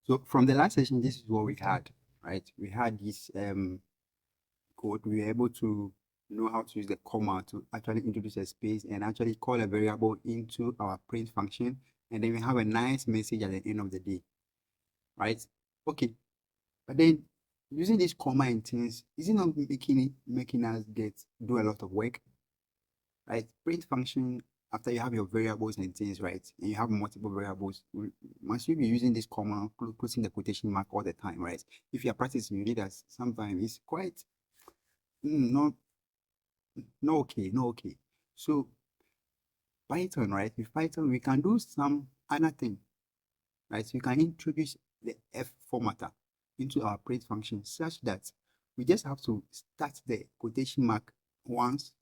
So from the last session, this is what we had, right? We had this code. We were able to know how to use the comma to actually introduce a space and actually call a variable into our print function. And then we have a nice message at the end of the day, right? Okay. But then using this comma and things, is it not making us do a lot of work? Right? Print function, after you have your variables and things, right? And you have multiple variables, must you be using this comma, closing the quotation mark all the time, right? If you're practicing, you read that sometimes it's quite not no okay, no okay. So Python, right? With Python, we can do some other thing, right? So you can introduce the F formatter into our print function such that we just have to start the quotation mark once,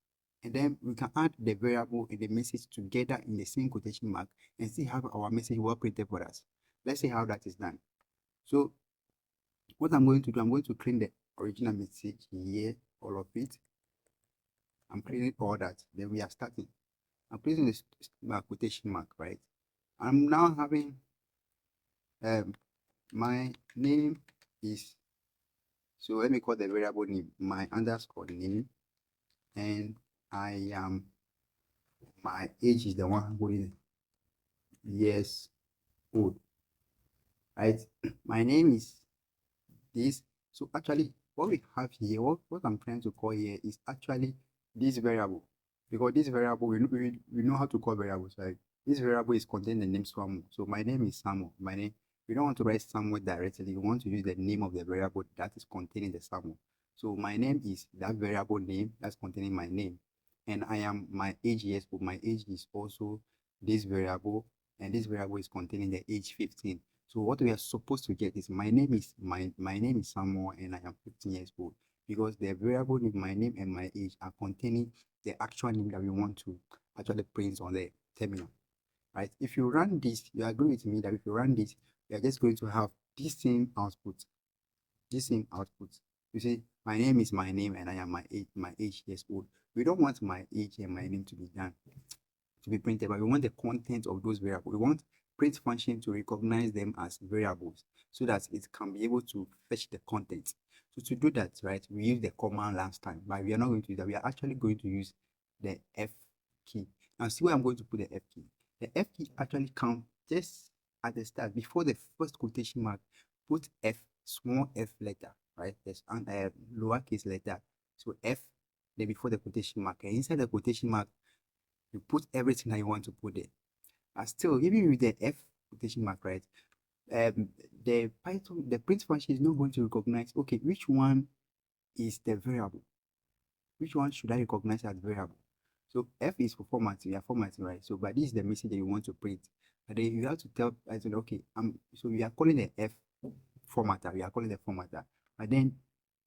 and then we can add the variable and the message together in the same quotation mark and still have our message well printed for us. Let's see how that is done. So what I'm going to do, I'm going to clean the original message here, all of it. I'm cleaning all that. Then we are starting. I'm placing this quotation mark, right? I'm now having my name is, so let me call the variable name my underscore name, and I am, my age is the one holding years old, right? My name is this. So actually what we have here, what I'm trying to call here is actually this variable, because this variable, we know how to call variables, right? This variable is containing the name Samuel. So my name is Samuel. My name, we don't want to write Samuel directly. We want to use the name of the variable that is containing the Samuel. So my name is that variable name that's containing my name. And I am my age, yes, but my age is also this variable, and this variable is containing the age 15. So what we are supposed to get is my name is my name is Samuel and I am 15 years old, because the variable name, my name and my age are containing the actual name that we want to actually print on the terminal, right? If you run this, you agree with me that if you run this, we are just going to have this same output, this same output. You see, my name is my name and I am my age years old. We don't want my age and my name to be done, to be printed, but we want the content of those variables. We want print function to recognize them as variables so that it can be able to fetch the content. So to do that, right, we used the command last time, but we are not going to do that. We are actually going to use the F key. Now see where I'm going to put the F key. The F key actually comes just at the start, before the first quotation mark. Put F, small f letter, right? There's a lowercase letter. So F, then before the quotation mark. And inside the quotation mark, you put everything that you want to put there. And still, even with the F quotation mark, right? The Python, the print function is not going to recognize, okay, which one is the variable? Which one should I recognize as variable? So F is for formatting, you are formatting, right? So, but this is the message that you want to print. And then you have to tell Python, okay, so we are calling the F formatter, we are calling the formatter. But then,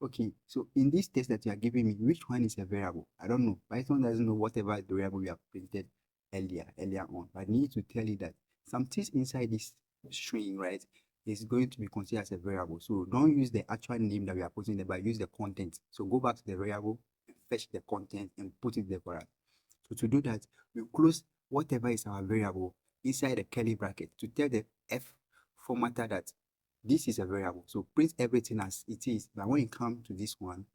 okay, so in this test that you are giving me, which one is a variable? I don't know. Python doesn't know whatever the variable we have printed earlier on. But I need to tell you that some things inside this string, right, is going to be considered as a variable. So don't use the actual name that we are putting there, but use the content. So go back to the variable, fetch the content and put it there for us. So to do that, we close whatever is our variable inside the curly bracket to tell the F formatter that this is a variable. So print everything as it is. But when it comes to this one,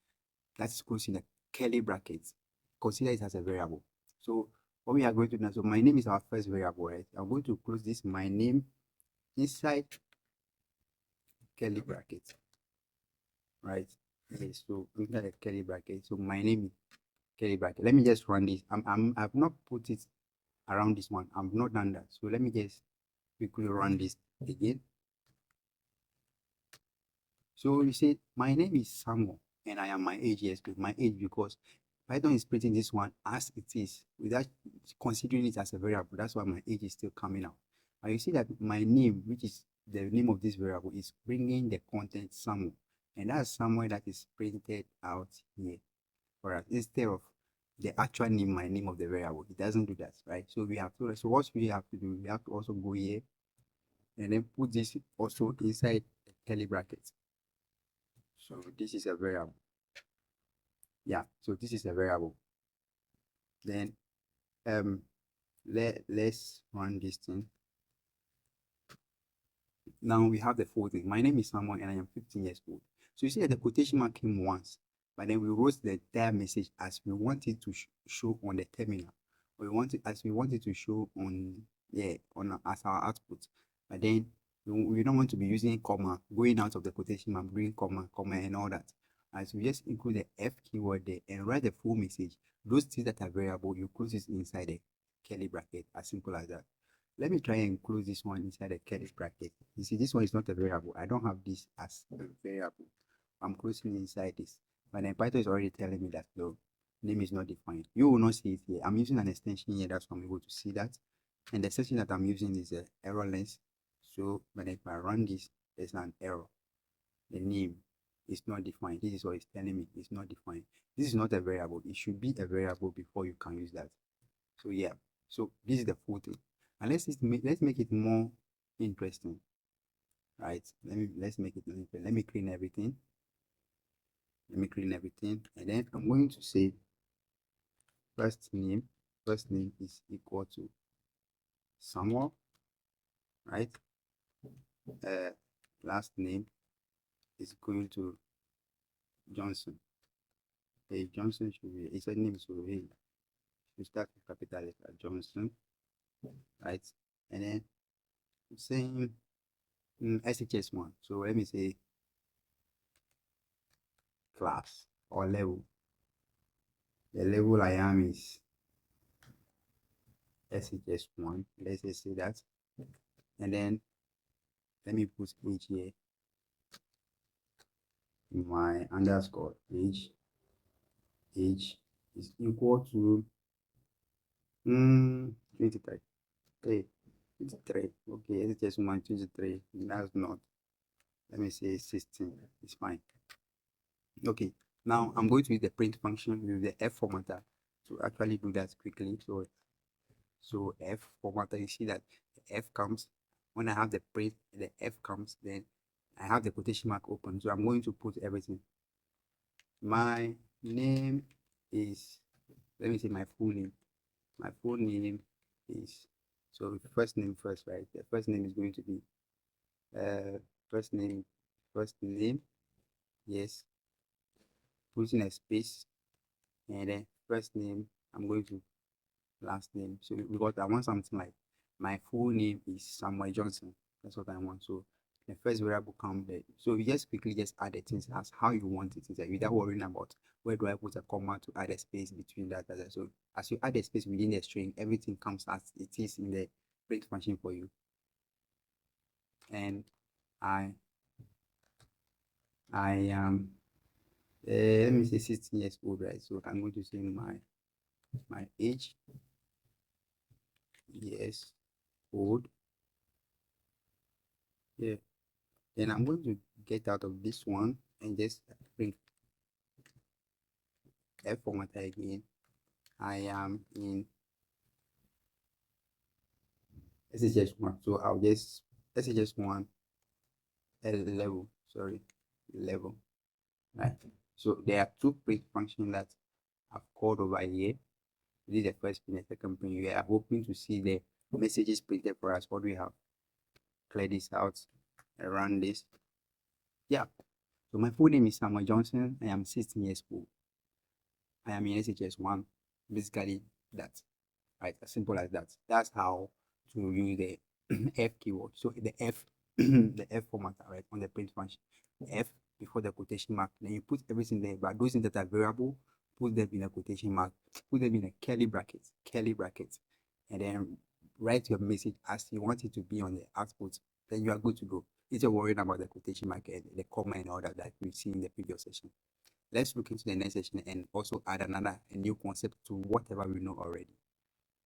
that's closed in the curly brackets, consider it as a variable. So what we are going to do now, so my name is our first variable, right? I'm going to close this my name inside curly bracket, right? Yes, so inside the curly bracket. So my name is curly bracket. Let me just run this. I've not put it around this one. I've not done that. So let me just quickly run this again. So you say my name is Samuel and I am my age. Yes, with my age, because Python is printing this one as it is without considering it as a variable. That's why my age is still coming out. And you see that my name, which is the name of this variable, is bringing the content Samuel, and that's somewhere that is printed out here for us instead of the actual name, my name of the variable. It doesn't do that, right? So we have to. So what we have to do, we have to also go here and then put this also inside the curly brackets. So this is a variable. Yeah, so this is a variable. Then let's run this thing. Now we have the full thing. My name is Samuel and I am 15 years old. So you see that the quotation mark came once, but then we wrote the entire message as we want it to show on the terminal. Or we want it as we want it to show on, yeah, on as our output. But then we don't want to be using comma, going out of the quotation mark, bring comma, comma, and all that. As we just include the F keyword there and write the full message. Those things that are variable, you close it inside the curly bracket, as simple as that. Let me try and close this one inside the curly bracket. You see, this one is not a variable. I don't have this as a variable. I'm closing inside this. But then Python is already telling me that the name is not defined. You will not see it here. I'm using an extension here. That's why I'm able to see that. And the extension that I'm using is a error lens. So when if I run this, there's an error. The name is not defined. This is what it's telling me. It's not defined. This is not a variable. It should be a variable before you can use that. So yeah. So this is the full thing. And let's make it more interesting, right? Let's make it interesting. Let me clean everything. And then I'm going to say first name is equal to Samuel, right? Last name is going to Johnson. Hey, Johnson should be, it's a name, so hey, you start with capital letter Johnson, right? And then same SHS1. So let me say class or level. The level I am is SHS1. Let's just say that. And then let me put age here in my underscore age. Age is equal to 23. Okay, 23. Okay, SHS1 23. That's not. Let me say 16. It's fine. Okay, now I'm going to use the print function with the F formatter to actually do that quickly. So F formatter, you see that the F comes when I have the print, the F comes, then I have the quotation mark open. So I'm going to put everything. My name is, let me say my full name. My full name is, so first name first, right? The first name is going to be first name, yes, putting a space, and then first name, I'm going to last name. So because I want something like my full name is Samuel Johnson. That's what I want. So the first variable comes there. So you just quickly just add the things as how you want it inside without worrying about where do I put a comma to add a space between that. So as you add a space within the string, everything comes as it is in the print function for you. And I am let me say 16 years old, right? So I'm going to say my age, years old. Yeah. Then I'm going to get out of this one and just bring F formatter again. I am in SHS1, so I'll just SHS1 level, sorry, level, right? So there are two print functions that I've called over here. This is the first print, the second print. We are hoping to see the messages printed for us. What do we have? Clear this out, run this. Yeah. So my full name is Samuel Johnson. I am 16 years old. I am in SHS1. Basically, that, right? As simple as that. That's how to use the F keyword. So the F, the F formatter, right, on the print function. F before the quotation mark. Then you put everything there, but those things that are variable, put them in a quotation mark, put them in a curly bracket, and then write your message as you want it to be on the output. Then you are good to go. Instead of worrying about the quotation mark and the comma and all that we've seen in the previous session. Let's look into the next session and also add a new concept to whatever we know already.